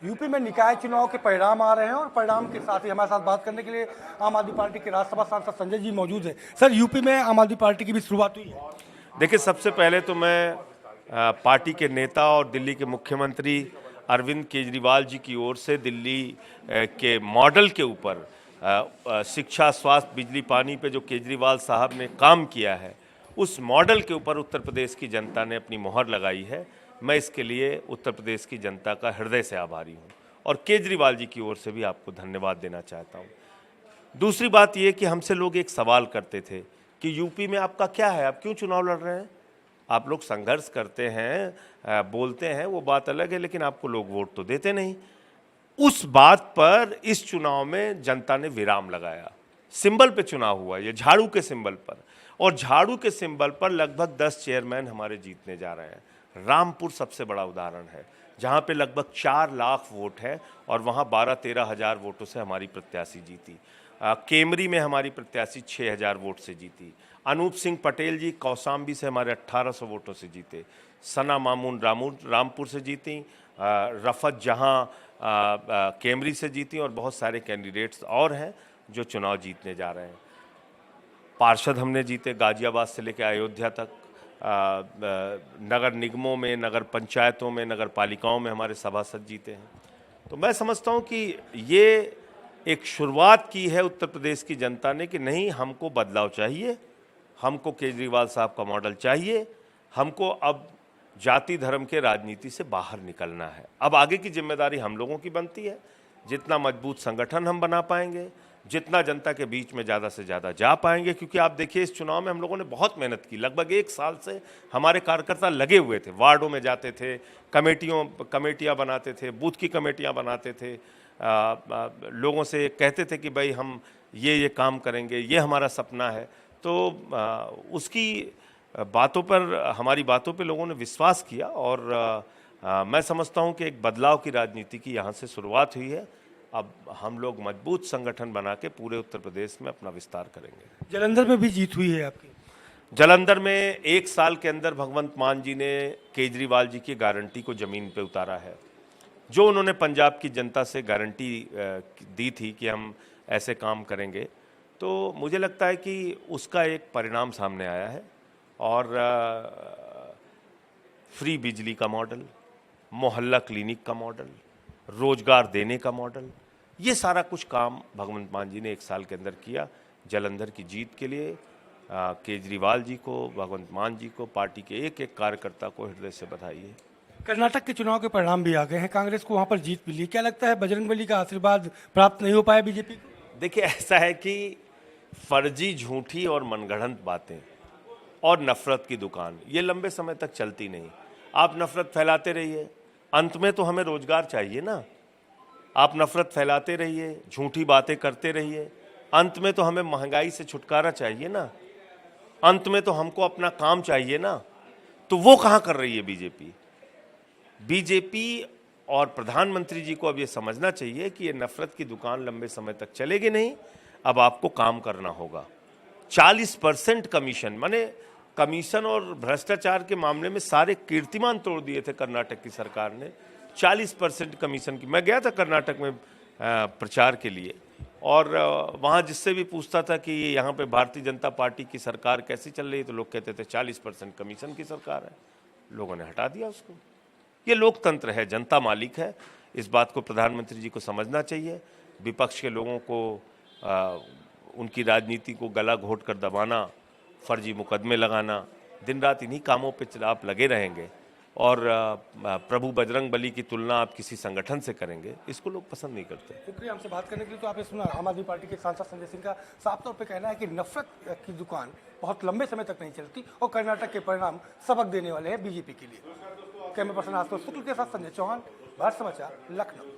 UP में निकाय चुनाव के परिणाम आ रहे हैं और परिणाम के साथ ही हमारे साथ बात करने के लिए आम आदमी पार्टी के राज्यसभा सांसद संजय जी मौजूद है। सर, यूपी में आम आदमी पार्टी की भी शुरुआत हुई है। देखिए, सबसे पहले तो मैं पार्टी के नेता और दिल्ली के मुख्यमंत्री अरविंद केजरीवाल जी की ओर से दिल्ली के मॉडल के ऊपर शिक्षा, स्वास्थ्य, बिजली, पानी पे जो केजरीवाल साहब ने काम किया है, उस मॉडल के ऊपर उत्तर प्रदेश की जनता ने अपनी मोहर लगाई है। मैं इसके लिए उत्तर प्रदेश की जनता का हृदय से आभारी हूँ और केजरीवाल जी की ओर से भी आपको धन्यवाद देना चाहता हूँ। दूसरी बात ये कि हमसे लोग एक सवाल करते थे कि यूपी में आपका क्या है, आप क्यों चुनाव लड़ रहे हैं? आप लोग संघर्ष करते हैं, बोलते हैं, वो बात अलग है, लेकिन आपको लोग वोट तो देते नहीं। उस बात पर इस चुनाव में जनता ने विराम लगाया। सिंबल पे चुनाव हुआ, ये झाड़ू के सिंबल पर, और झाड़ू के सिंबल पर लगभग 10 चेयरमैन हमारे जीतने जा रहे हैं। रामपुर सबसे बड़ा उदाहरण है, जहां पे लगभग 4 लाख वोट है और वहां 12-13 हज़ार वोटों से हमारी प्रत्याशी जीती। केमरी में हमारी प्रत्याशी 6,000 वोट से जीती। अनूप सिंह पटेल जी कौसाम्बी से हमारे 1800 वोटों से जीते। सना मामून रामपुर से जीती। रफत जहां केमरी से जीती, और बहुत सारे कैंडिडेट्स और हैं जो चुनाव जीतने जा रहे हैं। पार्षद हमने जीते गाजियाबाद से लेकर अयोध्या तक। नगर निगमों में, नगर पंचायतों में, नगर पालिकाओं में हमारे सभासद जीते हैं। तो मैं समझता हूं कि ये एक शुरुआत की है उत्तर प्रदेश की जनता ने कि नहीं, हमको बदलाव चाहिए, हमको केजरीवाल साहब का मॉडल चाहिए, हमको अब जाति धर्म के राजनीति से बाहर निकलना है। अब आगे की जिम्मेदारी हम लोगों की बनती है। जितना मजबूत संगठन हम बना पाएंगे, जितना जनता के बीच में ज़्यादा से ज़्यादा जा पाएंगे, क्योंकि आप देखिए इस चुनाव में हम लोगों ने बहुत मेहनत की। लगभग 1 साल से हमारे कार्यकर्ता लगे हुए थे, वार्डों में जाते थे, कमेटियां बनाते थे, बूथ की कमेटियां बनाते थे, लोगों से कहते थे कि भाई हम ये काम करेंगे, ये हमारा सपना है। तो उसकी बातों पर, हमारी बातों पर लोगों ने विश्वास किया और मैं समझता हूँ कि एक बदलाव की राजनीति की यहाँ से शुरुआत हुई है। अब हम लोग मजबूत संगठन बना के पूरे उत्तर प्रदेश में अपना विस्तार करेंगे। जालंधर में भी जीत हुई है आपकी। जालंधर में 1 साल के अंदर भगवंत मान जी ने केजरीवाल जी की गारंटी को ज़मीन पे उतारा है। जो उन्होंने पंजाब की जनता से गारंटी दी थी कि हम ऐसे काम करेंगे, तो मुझे लगता है कि उसका एक परिणाम सामने आया है। और फ्री बिजली का मॉडल, मोहल्ला क्लिनिक का मॉडल, रोजगार देने का मॉडल, ये सारा कुछ काम भगवंत मान जी ने 1 साल के अंदर किया। जालंधर की जीत के लिए केजरीवाल जी को, भगवंत मान जी को, पार्टी के एक एक कार्यकर्ता को हृदय से बधाई है। कर्नाटक के चुनाव के परिणाम भी आ गए हैं, कांग्रेस को वहां पर जीत मिली। क्या लगता है, बजरंगबली का आशीर्वाद प्राप्त नहीं हो पाया बीजेपी को? देखिए, ऐसा है कि फर्जी, झूठी और मनगढ़ंत बातें और नफरत की दुकान ये लंबे समय तक चलती नहीं। आप नफरत फैलाते रहिए, अंत में तो हमें रोजगार चाहिए ना। आप नफरत फैलाते रहिए, झूठी बातें करते रहिए, अंत में तो हमें महंगाई से छुटकारा चाहिए ना। अंत में तो हमको अपना काम चाहिए ना। तो वो कहाँ कर रही है बीजेपी और प्रधानमंत्री जी को अब ये समझना चाहिए कि ये नफरत की दुकान लंबे समय तक चलेगी नहीं। अब आपको काम करना होगा। 40% कमीशन, माने कमीशन और भ्रष्टाचार के मामले में सारे कीर्तिमान तोड़ दिए थे कर्नाटक की सरकार ने। 40% कमीशन की। मैं गया था कर्नाटक में प्रचार के लिए, और वहाँ जिससे भी पूछता था कि यहाँ पे भारतीय जनता पार्टी की सरकार कैसी चल रही है, तो लोग कहते थे 40% कमीशन की सरकार है। लोगों ने हटा दिया उसको। ये लोकतंत्र है, जनता मालिक है। इस बात को प्रधानमंत्री जी को समझना चाहिए। विपक्ष के लोगों को उनकी राजनीति को गला घोट कर दबाना, फर्जी मुकदमे लगाना, दिन रात इन्हीं कामों पे आप लगे रहेंगे और प्रभु बजरंग बली की तुलना आप किसी संगठन से करेंगे, इसको लोग पसंद नहीं करते। शुक्रिया हमसे बात करने के लिए। तो आपने सुना आम आदमी पार्टी के सांसद संजय सिंह का साफ तौर पे कहना है कि नफरत की दुकान बहुत लंबे समय तक नहीं चलती और कर्नाटक के परिणाम सबक देने वाले हैं बीजेपी के लिए। कैमरा पर्सन आशुतोष शुक्ल के साथ संजय चौहान, भारत समाचार, लखनऊ।